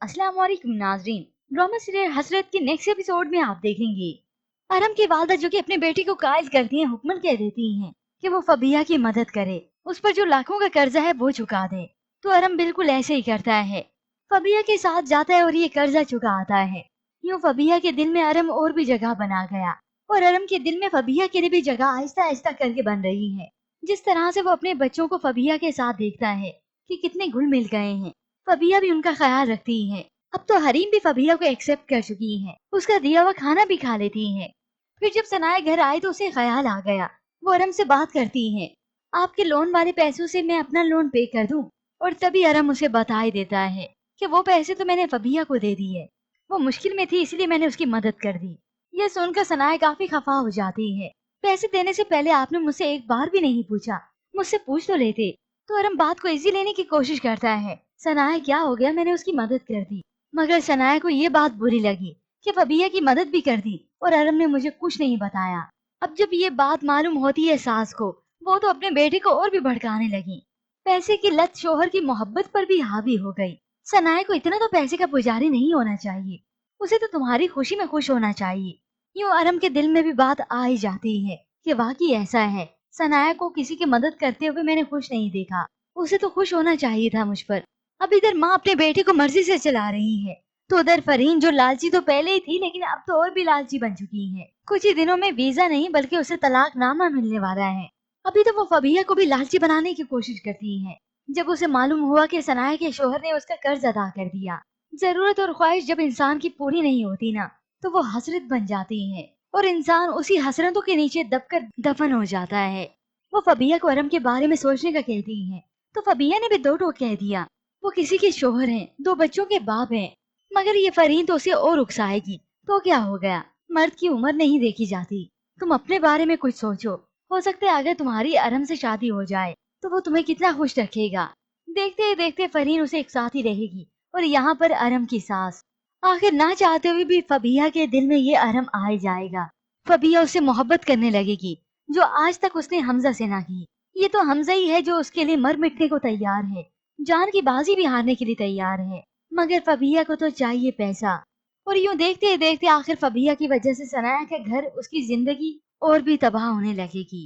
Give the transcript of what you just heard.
अस्सलाम वालेकुम नाजरीन। ड्रामा सीरियल हसरत के नेक्स्ट एपिसोड में आप देखेंगे अरम की वालदा जो कि अपने बेटे को कायल करती हैं, हुक्मन कह देती हैं कि वो फबिया की मदद करे, उस पर जो लाखों का कर्जा है वो चुका दे। तो अरम बिल्कुल ऐसे ही करता है, फबिया के साथ जाता है और ये कर्जा चुका आता है। यूँ फबिया के दिल में अरम और भी जगह बना गया और अरम के दिल में फबिया के लिए भी जगह आहिस्ता आहिस्ता करके बन रही है। जिस तरह से वो अपने बच्चों को फबिया के साथ देखता है कि कितने घुल मिल गए हैं, फबिया भी उनका ख्याल रखती है। अब तो हरीम भी फबिया को एक्सेप्ट कर चुकी है, उसका दिया हुआ खाना भी खा लेती है। फिर जब सनाया घर आई तो उसे ख्याल आ गया, वो अरम से बात करती है, आपके लोन वाले पैसों से मैं अपना लोन पे कर दूं। और तभी अरम उसे बता ही देता है कि वो पैसे तो मैंने फबिया को दे दिए, वो मुश्किल में थी इसलिए मैंने उसकी मदद कर दी। यह सुनकर सनाया काफी खफा हो जाती है, पैसे देने से पहले आपने मुझसे एक बार भी नहीं पूछा, मुझसे पूछ तो लेते। तो अरम बात को इजी लेने की कोशिश करता है, सनाया क्या हो गया, मैंने उसकी मदद कर दी। मगर सनाया को ये बात बुरी लगी कि फबिया की मदद भी कर दी और अरम ने मुझे कुछ नहीं बताया। अब जब ये बात मालूम होती है सास को, वो तो अपने बेटे को और भी भड़काने लगी। पैसे की लत शोहर की मोहब्बत पर भी हावी हो गई। सनाया को इतना तो पैसे का पुजारी नहीं होना चाहिए, उसे तो तुम्हारी खुशी में खुश होना चाहिए। यूं अरम के दिल में भी बात आ ही जाती है कि वाकई ऐसा है, सनाया को किसी की मदद करते हुए मैंने खुश नहीं देखा, उसे तो खुश होना चाहिए था मुझ पर। अब इधर माँ अपने बेटे को मर्जी से चला रही है, तो उधर फरीन जो लालची तो पहले ही थी लेकिन अब तो और भी लालची बन चुकी है। कुछ ही दिनों में वीजा नहीं बल्कि उसे तलाकनामा मिलने वाला है। अभी तो वो फबिया को भी लालची बनाने की कोशिश करती है। जब उसे मालूम हुआ कि सनाया के शोहर ने उसका कर्ज अदा कर दिया, जरूरत और ख्वाहिश जब इंसान की पूरी नहीं होती ना, तो वो हसरत बन जाती है और इंसान उसी हसरतों के नीचे दबकर दफन हो जाता है। वो फबिया को अरम के बारे में सोचने का कहती है, तो फबिया ने भी दो टोक कह दिया, वो किसी के शोहर हैं, दो बच्चों के बाप हैं। मगर ये फरीन तो उसे और उकसाएगी, तो क्या हो गया, मर्द की उम्र नहीं देखी जाती। तुम अपने बारे में कुछ सोचो, हो सकता है अगर तुम्हारी अरम से शादी हो जाए तो वो तुम्हें कितना खुश रखेगा। देखते देखते फरीन उसे एक साथ ही रहेगी और यहाँ पर अरम की सास। आखिर ना चाहते हुए भी फबिया के दिल में ये अरम आ ही जाएगा। फबिया उससे मोहब्बत करने लगेगी जो आज तक उसने हमजा से ना की। ये तो हमजा ही है जो उसके लिए मर मिटने को तैयार है, जान की बाजी भी हारने के लिए तैयार है। मगर फबिया को तो चाहिए पैसा। और यूं देखते देखते आखिर फबिया की वजह से सनाया का घर, उसकी जिंदगी और भी तबाह होने लगेगी।